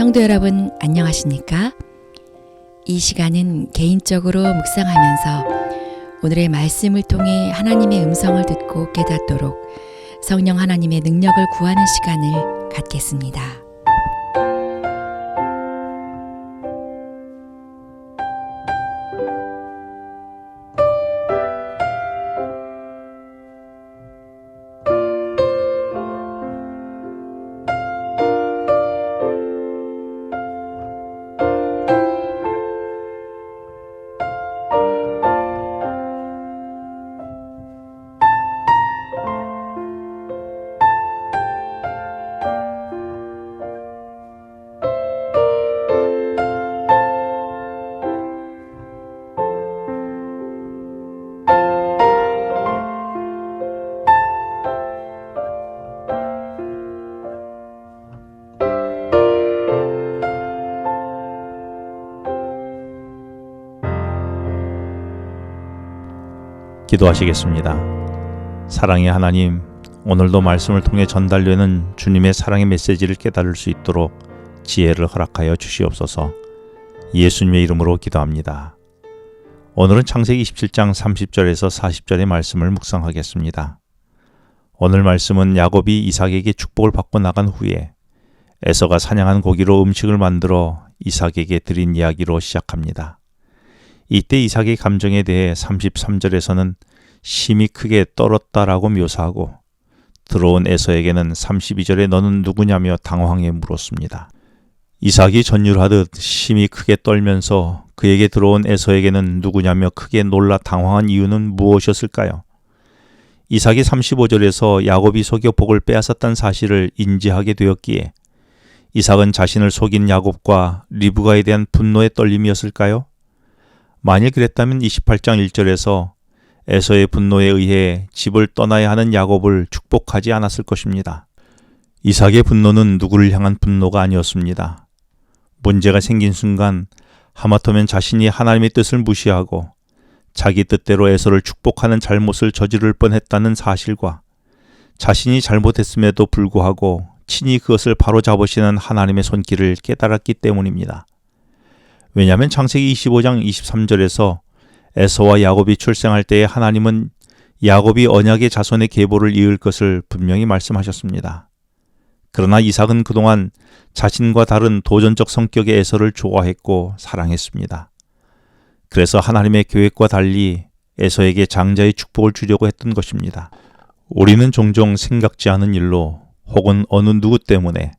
성도 여러분 안녕하십니까? 이 시간은 개인적으로 묵상하면서 오늘의 말씀을 통해 하나님의 음성을 듣고 깨닫도록 성령 하나님의 능력을 구하는 시간을 갖겠습니다. 기도하시겠습니다. 사랑의 하나님, 오늘도 말씀을 통해 전달되는 주님의 사랑의 메시지를 깨달을 수 있도록 지혜를 허락하여 주시옵소서. 예수님의 이름으로 기도합니다. 오늘은 창세기 27장 30절에서 40절의 말씀을 묵상하겠습니다. 오늘 말씀은 야곱이 이삭에게 축복을 받고 나간 후에 에서가 사냥한 고기로 음식을 만들어 이삭에게 드린 이야기로 시작합니다. 이때 이삭의 감정에 대해 33절에서는 심히 크게 떨었다라고 묘사하고 들어온 에서에게는 32절에 너는 누구냐며 당황해 물었습니다. 이삭이 전율하듯 심히 크게 떨면서 그에게 들어온 에서에게는 누구냐며 크게 놀라 당황한 이유는 무엇이었을까요? 이삭이 35절에서 야곱이 속여 복을 빼앗았다는 사실을 인지하게 되었기에 이삭은 자신을 속인 야곱과 리브가에 대한 분노의 떨림이었을까요? 만일 그랬다면 28장 1절에서 에서의 분노에 의해 집을 떠나야 하는 야곱을 축복하지 않았을 것입니다. 이삭의 분노는 누구를 향한 분노가 아니었습니다. 문제가 생긴 순간 하마터면 자신이 하나님의 뜻을 무시하고 자기 뜻대로 에서를 축복하는 잘못을 저지를 뻔했다는 사실과 자신이 잘못했음에도 불구하고 친히 그것을 바로잡으시는 하나님의 손길을 깨달았기 때문입니다. 왜냐하면 창세기 25장 23절에서 에서와 야곱이 출생할 때에 하나님은 야곱이 언약의 자손의 계보를 이을 것을 분명히 말씀하셨습니다. 그러나 이삭은 그동안 자신과 다른 도전적 성격의 에서를 좋아했고 사랑했습니다. 그래서 하나님의 계획과 달리 에서에게 장자의 축복을 주려고 했던 것입니다. 우리는 종종 생각지 않은 일로 혹은 어느 누구 때문에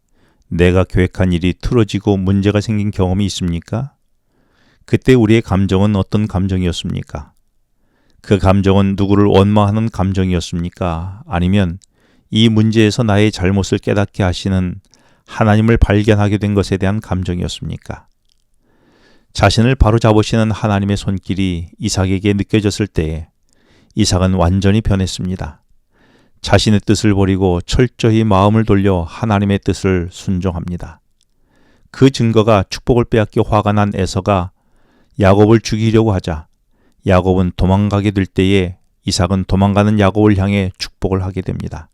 내가 계획한 일이 틀어지고 문제가 생긴 경험이 있습니까? 그때 우리의 감정은 어떤 감정이었습니까? 그 감정은 누구를 원망하는 감정이었습니까? 아니면 이 문제에서 나의 잘못을 깨닫게 하시는 하나님을 발견하게 된 것에 대한 감정이었습니까? 자신을 바로잡으시는 하나님의 손길이 이삭에게 느껴졌을 때에 이삭은 완전히 변했습니다. 자신의 뜻을 버리고 철저히 마음을 돌려 하나님의 뜻을 순종합니다. 그 증거가 축복을 빼앗겨 화가 난 에서가 야곱을 죽이려고 하자 야곱은 도망가게 될 때에 이삭은 도망가는 야곱을 향해 축복을 하게 됩니다.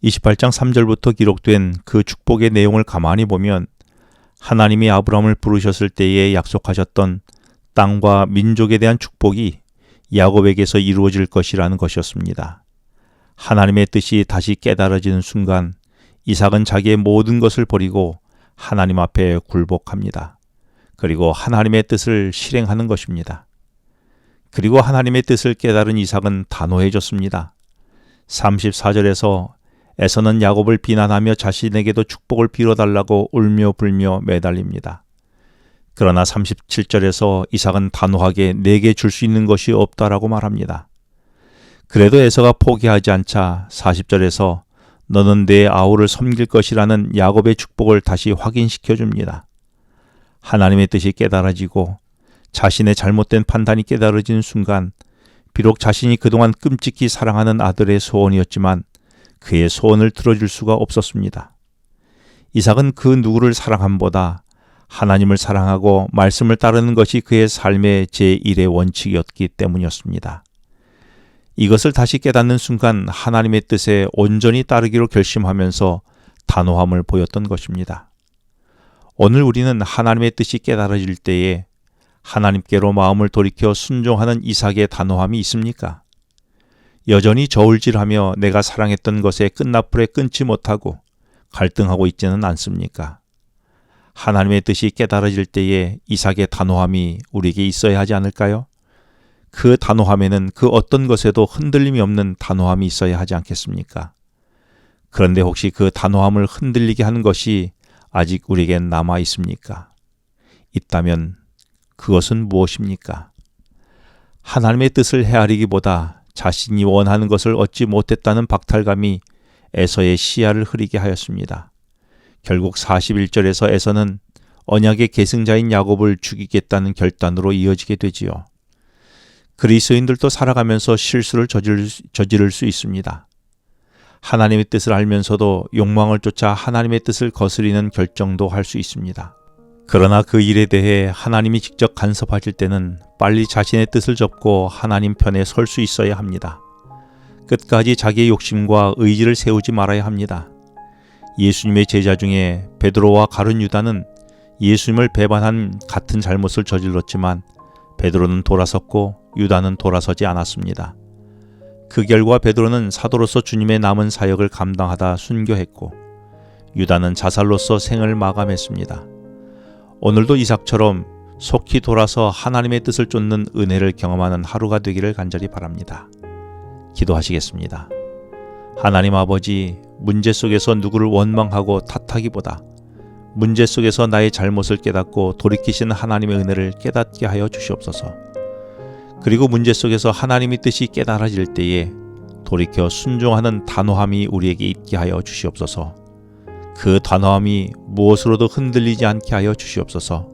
28장 3절부터 기록된 그 축복의 내용을 가만히 보면 하나님이 아브라함을 부르셨을 때에 약속하셨던 땅과 민족에 대한 축복이 야곱에게서 이루어질 것이라는 것이었습니다. 하나님의 뜻이 다시 깨달아지는 순간 이삭은 자기의 모든 것을 버리고 하나님 앞에 굴복합니다. 그리고 하나님의 뜻을 실행하는 것입니다. 그리고 하나님의 뜻을 깨달은 이삭은 단호해졌습니다. 34절에서 에서는 야곱을 비난하며 자신에게도 축복을 빌어달라고 울며 불며 매달립니다. 그러나 37절에서 이삭은 단호하게 내게 줄 수 있는 것이 없다라고 말합니다. 그래도 에서가 포기하지 않자 40절에서 너는 내 아우를 섬길 것이라는 야곱의 축복을 다시 확인시켜 줍니다. 하나님의 뜻이 깨달아지고 자신의 잘못된 판단이 깨달아지는 순간 비록 자신이 그동안 끔찍히 사랑하는 아들의 소원이었지만 그의 소원을 들어줄 수가 없었습니다. 이삭은 그 누구를 사랑함보다 하나님을 사랑하고 말씀을 따르는 것이 그의 삶의 제1의 원칙이었기 때문이었습니다. 이것을 다시 깨닫는 순간 하나님의 뜻에 온전히 따르기로 결심하면서 단호함을 보였던 것입니다. 오늘 우리는 하나님의 뜻이 깨달아질 때에 하나님께로 마음을 돌이켜 순종하는 이삭의 단호함이 있습니까? 여전히 저울질하며 내가 사랑했던 것에 끝나풀에 끊지 못하고 갈등하고 있지는 않습니까? 하나님의 뜻이 깨달아질 때에 이삭의 단호함이 우리에게 있어야 하지 않을까요? 그 단호함에는 그 어떤 것에도 흔들림이 없는 단호함이 있어야 하지 않겠습니까? 그런데 혹시 그 단호함을 흔들리게 하는 것이 아직 우리에겐 남아 있습니까? 있다면 그것은 무엇입니까? 하나님의 뜻을 헤아리기보다 자신이 원하는 것을 얻지 못했다는 박탈감이 에서의 시야를 흐리게 하였습니다. 결국 41절에서 에서는 언약의 계승자인 야곱을 죽이겠다는 결단으로 이어지게 되지요. 그리스도인들도 살아가면서 실수를 저지를 수 있습니다. 하나님의 뜻을 알면서도 욕망을 쫓아 하나님의 뜻을 거스리는 결정도 할 수 있습니다. 그러나 그 일에 대해 하나님이 직접 간섭하실 때는 빨리 자신의 뜻을 접고 하나님 편에 설 수 있어야 합니다. 끝까지 자기의 욕심과 의지를 세우지 말아야 합니다. 예수님의 제자 중에 베드로와 가룟 유다는 예수님을 배반한 같은 잘못을 저질렀지만 베드로는 돌아섰고 유다는 돌아서지 않았습니다. 그 결과 베드로는 사도로서 주님의 남은 사역을 감당하다 순교했고 유다는 자살로서 생을 마감했습니다. 오늘도 이삭처럼 속히 돌아서 하나님의 뜻을 쫓는 은혜를 경험하는 하루가 되기를 간절히 바랍니다. 기도하시겠습니다. 하나님 아버지, 문제 속에서 누구를 원망하고 탓하기보다 문제 속에서 나의 잘못을 깨닫고 돌이키시는 하나님의 은혜를 깨닫게 하여 주시옵소서. 그리고 문제 속에서 하나님의 뜻이 깨달아질 때에 돌이켜 순종하는 단호함이 우리에게 있게 하여 주시옵소서. 그 단호함이 무엇으로도 흔들리지 않게 하여 주시옵소서.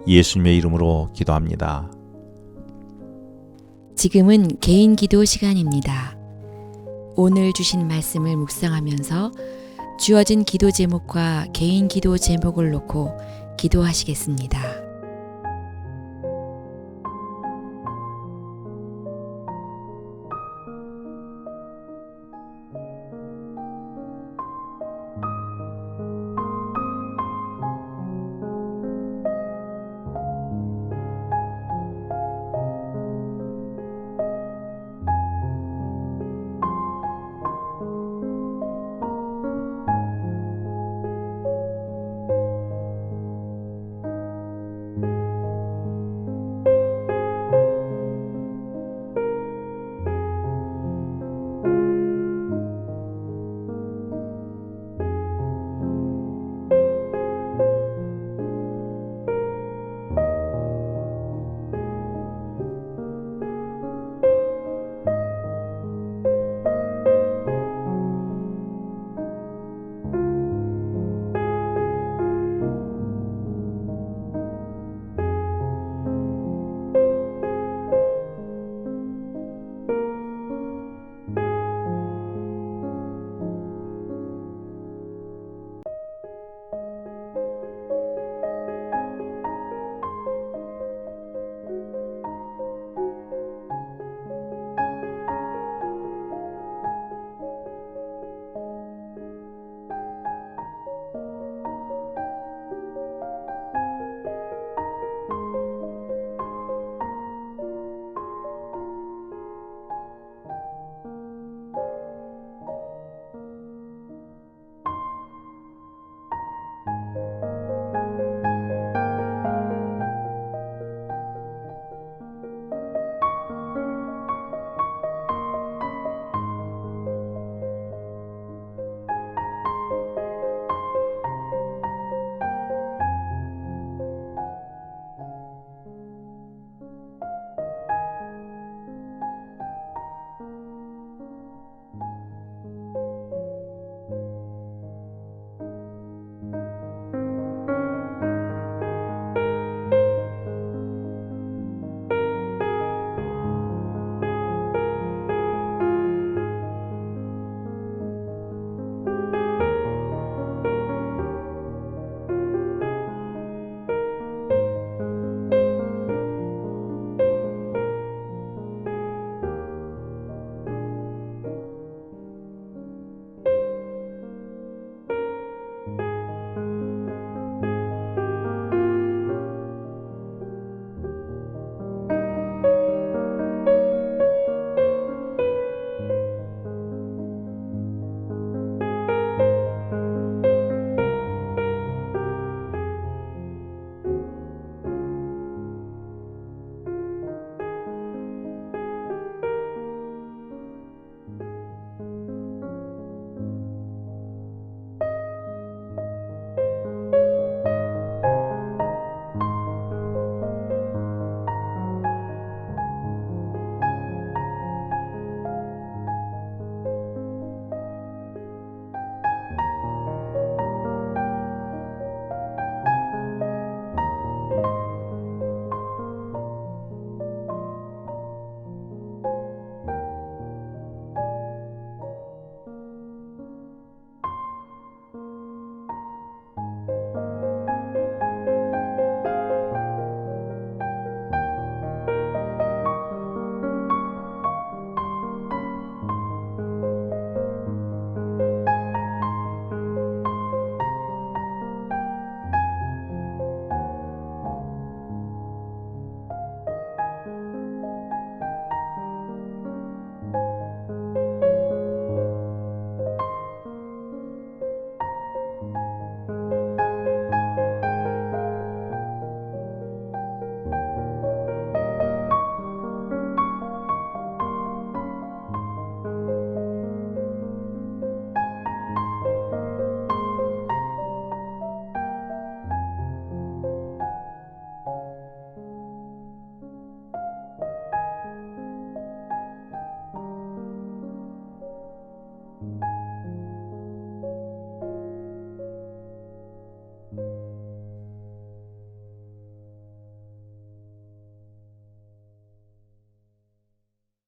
예수님의 이름으로 기도합니다. 지금은 개인 기도 시간입니다. 오늘 주신 말씀을 묵상하면서 주어진 기도 제목과 개인 기도 제목을 놓고 기도하시겠습니다.